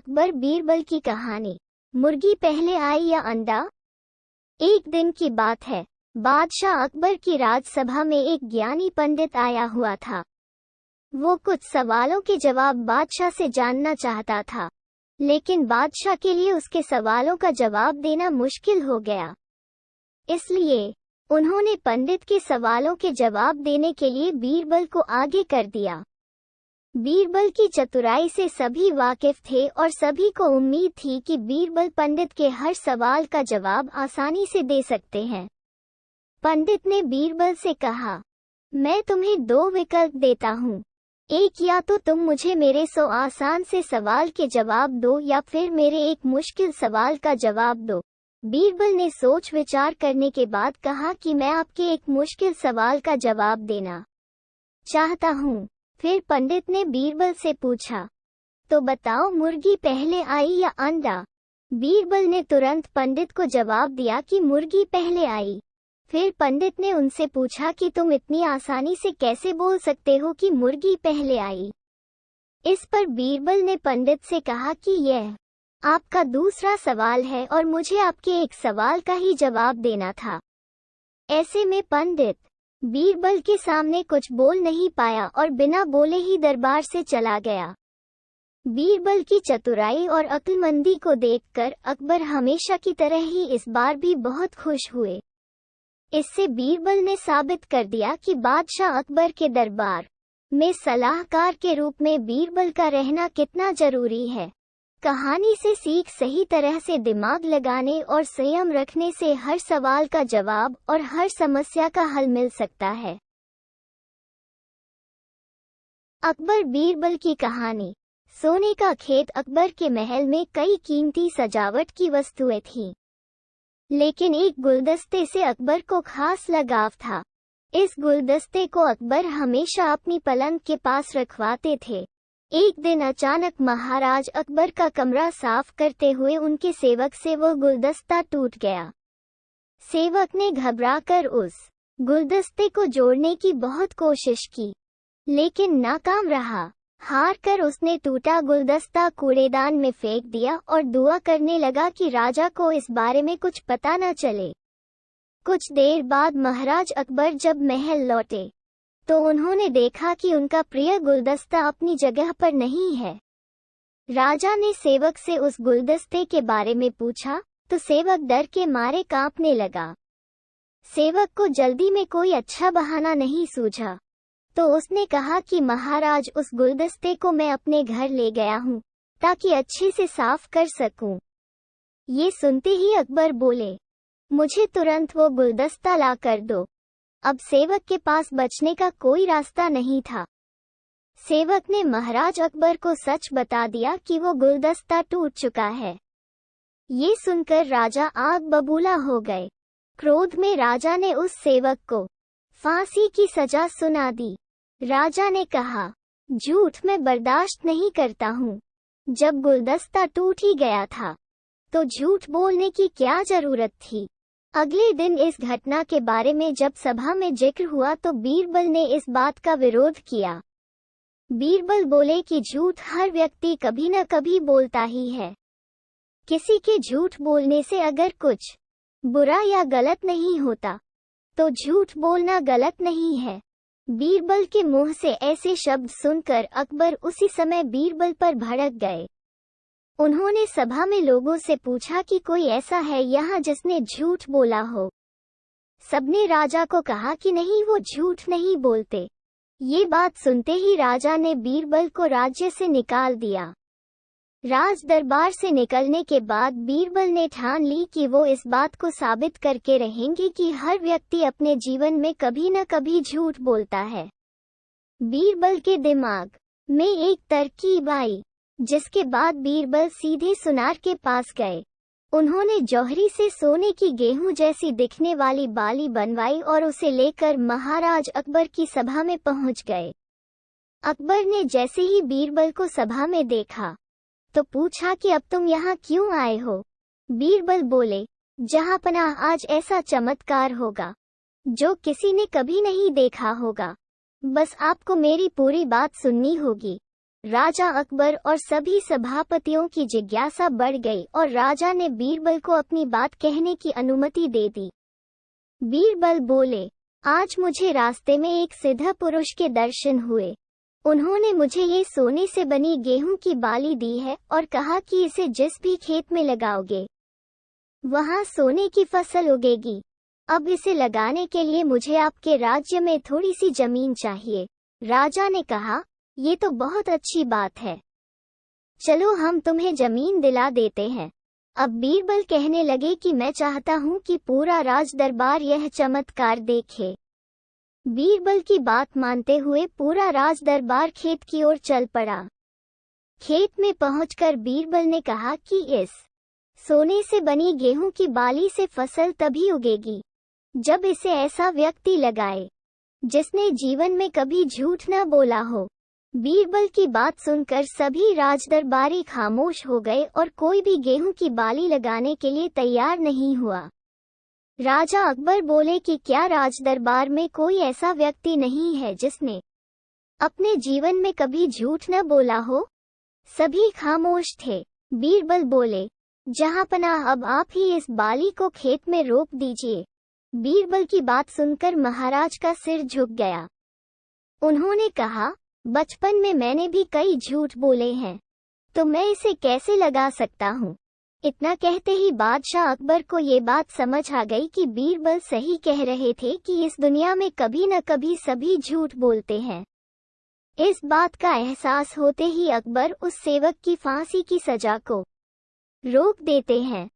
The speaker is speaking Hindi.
अकबर बीरबल की कहानी। मुर्गी पहले आई या अंडा? एक दिन की बात है। बादशाह अकबर की राजसभा में एक ज्ञानी पंडित आया हुआ था। वो कुछ सवालों के जवाब बादशाह से जानना चाहता था, लेकिन बादशाह के लिए उसके सवालों का जवाब देना मुश्किल हो गया। इसलिए उन्होंने पंडित के सवालों के जवाब देने के लिए बीरबल को आगे कर दिया। बीरबल की चतुराई से सभी वाकिफ थे और सभी को उम्मीद थी कि बीरबल पंडित के हर सवाल का जवाब आसानी से दे सकते हैं। पंडित ने बीरबल से कहा, मैं तुम्हें दो विकल्प देता हूँ। एक, या तो तुम मुझे मेरे 100 आसान से सवाल के जवाब दो या फिर मेरे एक मुश्किल सवाल का जवाब दो। बीरबल ने सोच विचार करने के बाद कहा कि मैं आपके एक मुश्किल सवाल का जवाब देना चाहता हूँ। फिर पंडित ने बीरबल से पूछा, तो बताओ मुर्गी पहले आई या अंडा? बीरबल ने तुरंत पंडित को जवाब दिया कि मुर्गी पहले आई। फिर पंडित ने उनसे पूछा कि तुम इतनी आसानी से कैसे बोल सकते हो कि मुर्गी पहले आई? इस पर बीरबल ने पंडित से कहा कि यह आपका दूसरा सवाल है और मुझे आपके एक सवाल का ही जवाब देना था। ऐसे में पंडित बीरबल के सामने कुछ बोल नहीं पाया और बिना बोले ही दरबार से चला गया। बीरबल की चतुराई और अक्लमंदी को देखकर अकबर हमेशा की तरह ही इस बार भी बहुत खुश हुए। इससे बीरबल ने साबित कर दिया कि बादशाह अकबर के दरबार में सलाहकार के रूप में बीरबल का रहना कितना जरूरी है। कहानी से सीख, सही तरह से दिमाग लगाने और संयम रखने से हर सवाल का जवाब और हर समस्या का हल मिल सकता है। अकबर बीरबल की कहानी। सोने का खेत। अकबर के महल में कई कीमती सजावट की वस्तुएं थीं, लेकिन एक गुलदस्ते से अकबर को खास लगाव था। इस गुलदस्ते को अकबर हमेशा अपनी पलंग के पास रखवाते थे। एक दिन अचानक महाराज अकबर का कमरा साफ करते हुए उनके सेवक से वो गुलदस्ता टूट गया। सेवक ने घबराकर उस गुलदस्ते को जोड़ने की बहुत कोशिश की, लेकिन नाकाम रहा। हार कर उसने टूटा गुलदस्ता कूड़ेदान में फेंक दिया और दुआ करने लगा कि राजा को इस बारे में कुछ पता न चले। कुछ देर बाद महाराज अकबर जब महल लौटे तो उन्होंने देखा कि उनका प्रिय गुलदस्ता अपनी जगह पर नहीं है। राजा ने सेवक से उस गुलदस्ते के बारे में पूछा तो सेवक डर के मारे कांपने लगा। सेवक को जल्दी में कोई अच्छा बहाना नहीं सूझा, तो उसने कहा कि महाराज, उस गुलदस्ते को मैं अपने घर ले गया हूँ ताकि अच्छे से साफ कर सकूं। ये सुनते ही अकबर बोले, मुझे तुरंत वो गुलदस्ता ला कर दो। अब सेवक के पास बचने का कोई रास्ता नहीं था। सेवक ने महाराज अकबर को सच बता दिया कि वो गुलदस्ता टूट चुका है। ये सुनकर राजा आग बबूला हो गए। क्रोध में राजा ने उस सेवक को फांसी की सजा सुना दी। राजा ने कहा, झूठ मैं बर्दाश्त नहीं करता हूँ। जब गुलदस्ता टूट ही गया था तो झूठ बोलने की क्या जरूरत थी? अगले दिन इस घटना के बारे में जब सभा में जिक्र हुआ तो बीरबल ने इस बात का विरोध किया। बीरबल बोले कि झूठ हर व्यक्ति कभी न कभी बोलता ही है। किसी के झूठ बोलने से अगर कुछ बुरा या गलत नहीं होता तो झूठ बोलना गलत नहीं है। बीरबल के मुंह से ऐसे शब्द सुनकर अकबर उसी समय बीरबल पर भड़क गए। उन्होंने सभा में लोगों से पूछा कि कोई ऐसा है यहाँ जिसने झूठ बोला हो। सबने राजा को कहा कि नहीं, वो झूठ नहीं बोलते। ये बात सुनते ही राजा ने बीरबल को राज्य से निकाल दिया। राज दरबार से निकलने के बाद बीरबल ने ठान ली कि वो इस बात को साबित करके रहेंगे कि हर व्यक्ति अपने जीवन में कभी न कभी झूठ बोलता है। बीरबल के दिमाग में एक तरकीब आई, जिसके बाद बीरबल सीधे सुनार के पास गए। उन्होंने जौहरी से सोने की गेहूं जैसी दिखने वाली बाली बनवाई और उसे लेकर महाराज अकबर की सभा में पहुंच गए। अकबर ने जैसे ही बीरबल को सभा में देखा तो पूछा कि अब तुम यहाँ क्यों आए हो? बीरबल बोले, जहांपनाह, आज ऐसा चमत्कार होगा जो किसी ने कभी नहीं देखा होगा। बस आपको मेरी पूरी बात सुननी होगी। राजा अकबर और सभी सभापतियों की जिज्ञासा बढ़ गई और राजा ने बीरबल को अपनी बात कहने की अनुमति दे दी। बीरबल बोले, आज मुझे रास्ते में एक सिद्ध पुरुष के दर्शन हुए। उन्होंने मुझे ये सोने से बनी गेहूं की बाली दी है और कहा कि इसे जिस भी खेत में लगाओगे वहां सोने की फसल उगेगी। अब इसे लगाने के लिए मुझे आपके राज्य में थोड़ी सी जमीन चाहिए। राजा ने कहा, ये तो बहुत अच्छी बात है, चलो हम तुम्हें जमीन दिला देते हैं। अब बीरबल कहने लगे कि मैं चाहता हूं कि पूरा राज दरबार यह चमत्कार देखे। बीरबल की बात मानते हुए पूरा राज दरबार खेत की ओर चल पड़ा। खेत में पहुंचकर बीरबल ने कहा कि इस सोने से बनी गेहूं की बाली से फसल तभी उगेगी जब इसे ऐसा व्यक्ति लगाए जिसने जीवन में कभी झूठ न बोला हो। बीरबल की बात सुनकर सभी राजदरबारी खामोश हो गए और कोई भी गेहूं की बाली लगाने के लिए तैयार नहीं हुआ। राजा अकबर बोले कि क्या राजदरबार में कोई ऐसा व्यक्ति नहीं है जिसने अपने जीवन में कभी झूठ न बोला हो? सभी खामोश थे। बीरबल बोले, जहांपनाह, अब आप ही इस बाली को खेत में रोप दीजिए। बीरबल की बात सुनकर महाराज का सिर झुक गया। उन्होंने कहा, बचपन में मैंने भी कई झूठ बोले हैं, तो मैं इसे कैसे लगा सकता हूँ। इतना कहते ही बादशाह अकबर को ये बात समझ आ गई कि बीरबल सही कह रहे थे कि इस दुनिया में कभी न कभी सभी झूठ बोलते हैं। इस बात का एहसास होते ही अकबर उस सेवक की फांसी की सजा को रोक देते हैं।